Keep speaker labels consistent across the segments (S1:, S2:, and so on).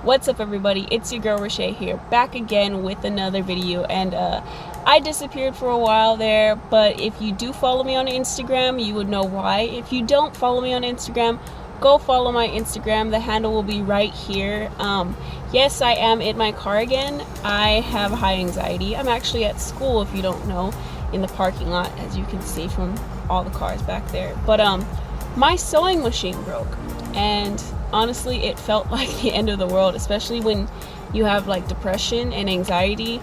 S1: What's up, everybody? It's your girl Rishay here, back again with another video. And I disappeared for a while there, but if you do follow me on Instagram, you would know why. If you don't follow me on Instagram, go follow my Instagram. The handle will be right here. Yes, I am in my car again. I have high anxiety. I'm actually at school, if you don't know, in the parking lot, as you can see from all the cars back there. But my sewing machine broke, and honestly, it felt like the end of the world, especially when you have like depression and anxiety,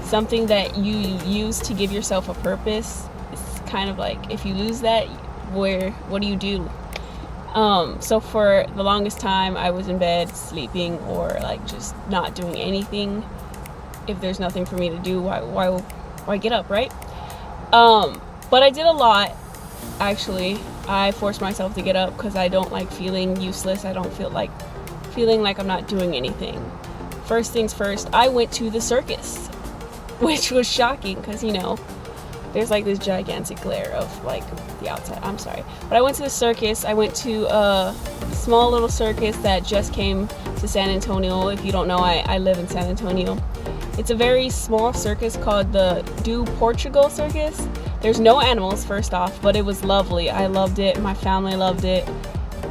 S1: something that you use to give yourself a purpose. It's kind of like, if you lose that, what do you do? So for the longest time, I was in bed sleeping, or like just not doing anything. If there's nothing for me to do, why get up, right? But I did a lot, actually. I forced myself to get up because I don't like feeling useless. I don't feel like feeling like I'm not doing anything. First things first, I went to the circus, which was shocking because, you know, there's like this gigantic glare of like the outside. I'm sorry. But I went to the circus. I went to a small little circus that just came to San Antonio. If you don't know, I live in San Antonio. It's a very small circus called the Do Portugal Circus. There's no animals, first off, but it was lovely. I loved it. My family loved it.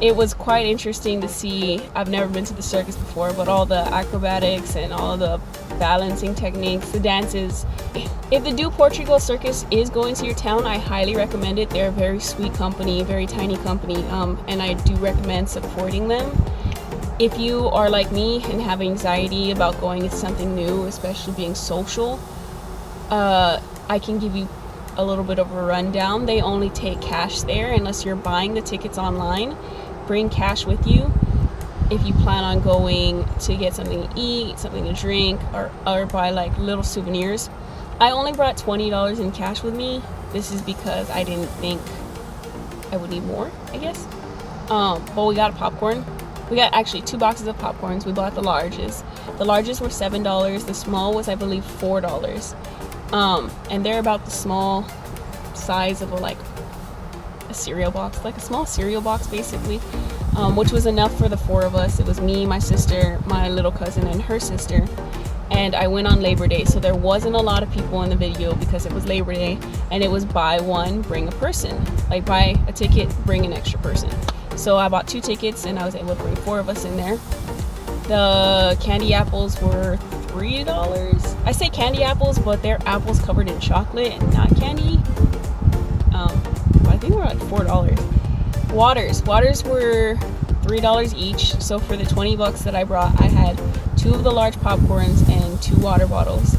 S1: It was quite interesting to see. I've never been to the circus before, but all the acrobatics and all the balancing techniques, the dances. If the Do Portugal Circus is going to your town, I highly recommend it. They're a very sweet company, a very tiny company, and I do recommend supporting them. If you are like me and have anxiety about going to something new, especially being social, I can give you a little bit of a rundown. They only take cash there unless you're buying the tickets online. Bring cash with you if you plan on going to get something to eat, something to drink, or buy like little souvenirs. I only brought $20 in cash with me. This is because I didn't think I would need more, I guess. But we got popcorn. We got actually 2 boxes of popcorns. We bought the larges. The larges were $7. The small was, I believe, $4. And they're about the small size of a cereal box, like a small cereal box basically, which was enough for the 4 of us. It was me, my sister, my little cousin, and her sister. And I went on Labor Day, so there wasn't a lot of people in the video because it was Labor Day, and it was buy one, bring a person. Like, buy a ticket, bring an extra person. So I bought 2 tickets, and I was able to bring 4 of us in there. The candy apples were $3. I say candy apples, but they're apples covered in chocolate and not candy. I think we're like $4. Waters were $3 each. So for the $20 that I brought, I had 2 of the large popcorns and 2 water bottles.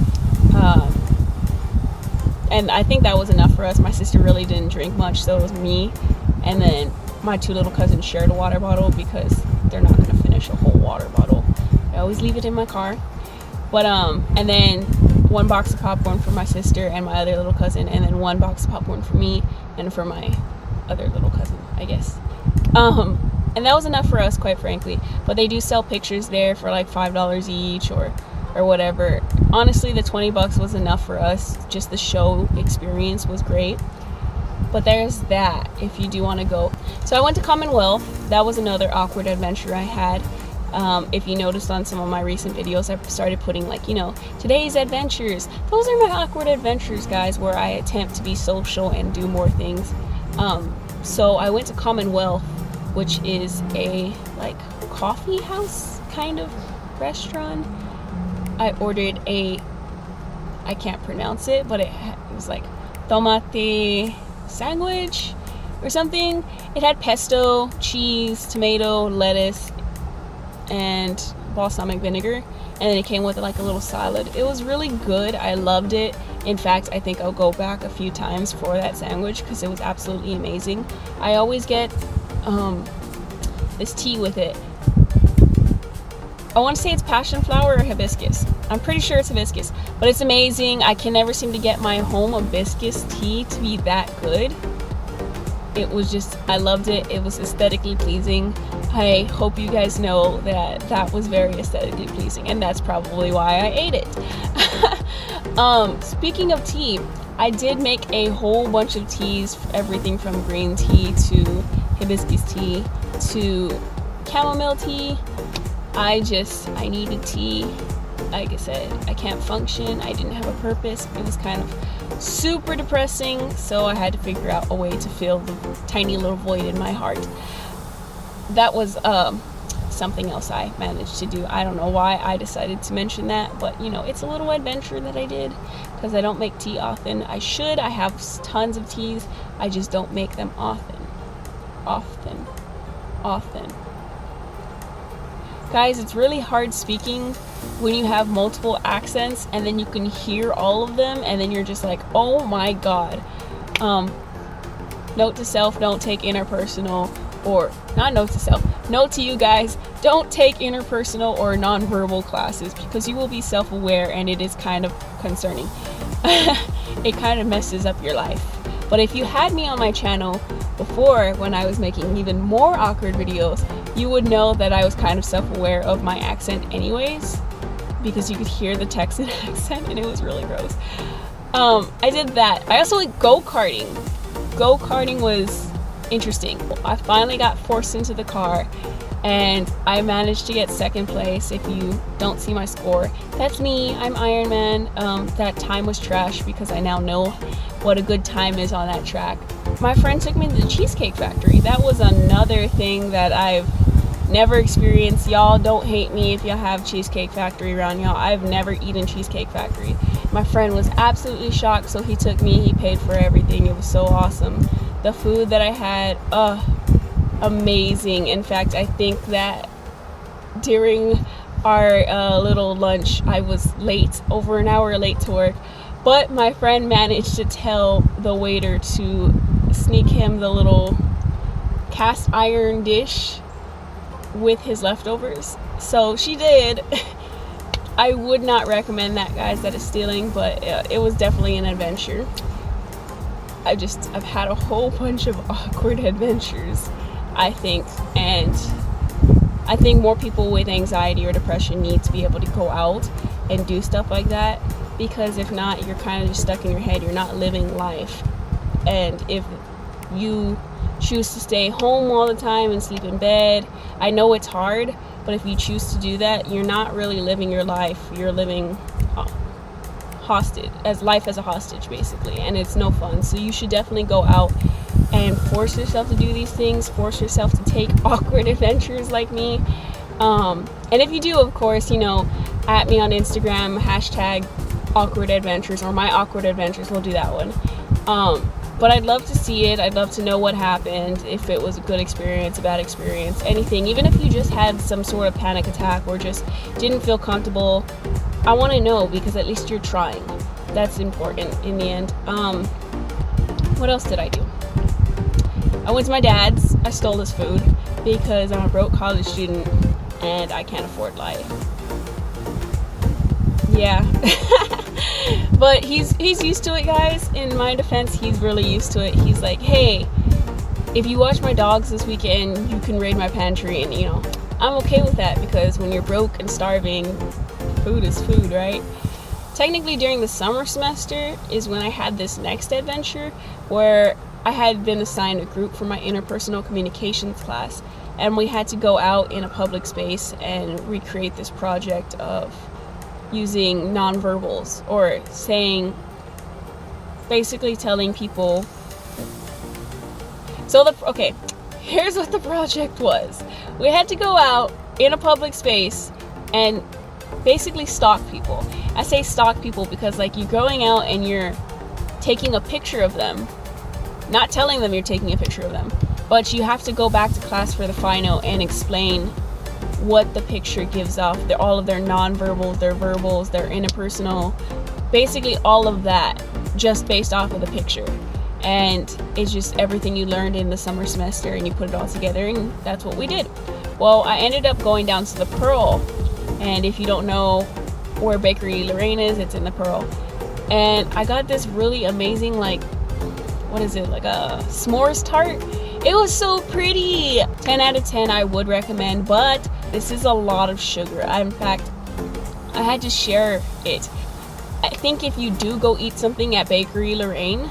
S1: And I think that was enough for us. My sister really didn't drink much, so it was me, and then my 2 little cousins shared a water bottle because they're not gonna finish a whole water bottle. I always leave it in my car. But and then 1 box of popcorn for my sister and my other little cousin, and then 1 box of popcorn for me and for my other little cousin, I guess. And that was enough for us, quite frankly. But they do sell pictures there for like $5 each or whatever. Honestly, the $20 was enough for us. Just the show experience was great. But there's that, if you do want to go. So I went to Commonwealth. That was another awkward adventure I had. If you noticed on some of my recent videos, I started putting like, you know, today's adventures. Those are my awkward adventures, guys, where I attempt to be social and do more things. So I went to Commonwealth, which is a like coffee house kind of restaurant. I ordered I can't pronounce it, but it was like tomate sandwich or something. It had pesto, cheese, tomato, lettuce, and balsamic vinegar, and then it came with like a little salad. It was really good. I loved it. In fact, I think I'll go back a few times for that sandwich because it was absolutely amazing. I always get this tea with it. I want to say it's passion flower or hibiscus. I'm pretty sure it's hibiscus, but it's amazing. I can never seem to get my home hibiscus tea to be that good. It was just, I loved it. It was aesthetically pleasing. I hope you guys know that was very aesthetically pleasing, and that's probably why I ate it. Speaking of tea, I did make a whole bunch of teas, everything from green tea to hibiscus tea to chamomile tea. I needed tea. Like I said, I can't function. I didn't have a purpose. It was kind of super depressing, so I had to figure out a way to fill the tiny little void in my heart. That was something else I managed to do. I don't know why I decided to mention that, but you know, it's a little adventure that I did because I don't make tea often. I should. I have tons of teas. I just don't make them often. Guys, it's really hard speaking when you have multiple accents and then you can hear all of them and then you're just like, oh my god. Note to self, don't take interpersonal, or not note to self, note to you guys, don't take interpersonal or nonverbal classes because you will be self-aware and it is kind of concerning. It kind of messes up your life. But if you had me on my channel before, when I was making even more awkward videos, you would know that I was kind of self-aware of my accent anyways, because you could hear the Texan accent and it was really gross. I did that. I also like go-karting. Go-karting was interesting. I finally got forced into the car and I managed to get second place. If you don't see my score, that's me. I'm Iron Man. That time was trash because I now know what a good time is on that track. My friend took me to the Cheesecake Factory. That was another thing that I've never experienced. Y'all don't hate me if y'all have Cheesecake Factory around y'all. I've never eaten Cheesecake Factory. My friend was absolutely shocked, so he took me. He paid for everything. It was so awesome. The food that I had, amazing. In fact, I think that during our little lunch, I was late, over an hour late to work. But my friend managed to tell the waiter to sneak him the little cast iron dish with his leftovers. So she did. I would not recommend that, guys. That is stealing, but it was definitely an adventure. I've had a whole bunch of awkward adventures, I think, and I think more people with anxiety or depression need to be able to go out and do stuff like that, because if not, you're kind of just stuck in your head. You're not living life. And if you choose to stay home all the time and sleep in bed, I know it's hard, but if you choose to do that, you're not really living your life. You're living hostage, as life as a hostage, basically, and it's no fun. So you should definitely go out and force yourself to do these things, force yourself to take awkward adventures like me. And if you do, of course, you know, at me on Instagram, hashtag awkward adventures, or my awkward adventures, we'll do that one. But I'd love to see it. I'd love to know what happened, if it was a good experience, a bad experience, anything. Even if you just had some sort of panic attack or just didn't feel comfortable, I want to know, because at least you're trying. That's important in the end. What else did I do? I went to my dad's. I stole his food because I'm a broke college student and I can't afford life. Yeah. But he's used to it, guys. In my defense, he's really used to it. He's like, hey, if you watch my dogs this weekend, you can raid my pantry. And, you know, I'm okay with that, because when you're broke and starving, food is food, right? Technically, during the summer semester is when I had this next adventure, where I had been assigned a group for my interpersonal communications class, and we had to go out in a public space and recreate this project of using nonverbals, or saying, basically telling people. So okay, here's what the project was. We had to go out in a public space and basically stalk people. I say stalk people because, like, you're going out and you're taking a picture of them, not telling them you're taking a picture of them, but you have to go back to class for the final and explain what the picture gives off, all of their nonverbals, their verbals, their interpersonal, basically all of that, just based off of the picture. And it's just everything you learned in the summer semester, and you put it all together, and that's what we did. Well, I ended up going down to the Pearl, and if you don't know where Bakery Lorraine is, it's in the Pearl. And I got this really amazing, like, what is it, like a s'mores tart? It was so pretty. 10 out of 10, I would recommend, but this is a lot of sugar. In fact, I had to share it. I think if you do go eat something at Bakery Lorraine,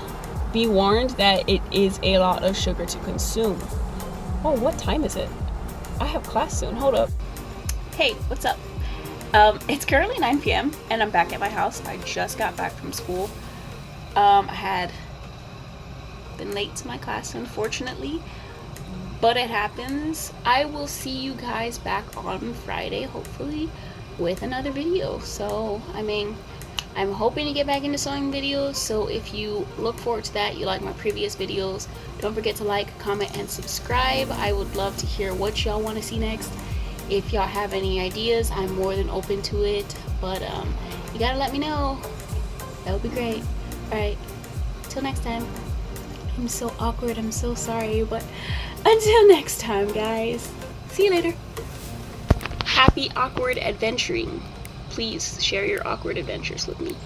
S1: be warned that it is a lot of sugar to consume. Oh, what time is it? I have class soon. Hold up. Hey, what's up? It's currently 9 p.m. and I'm back at my house. I just got back from school. I had been late to my class, unfortunately, but it happens. I will see you guys back on Friday, hopefully, with another video. So, I'm hoping to get back into sewing videos, so if you look forward to that, you like my previous videos, don't forget to like, comment, and subscribe. I would love to hear what y'all want to see next. If y'all have any ideas, I'm more than open to it, but you gotta let me know. That would be great. Alright, till next time. I'm so awkward, I'm so sorry, but until next time, guys. See you later. Happy awkward adventuring. Please share your awkward adventures with me.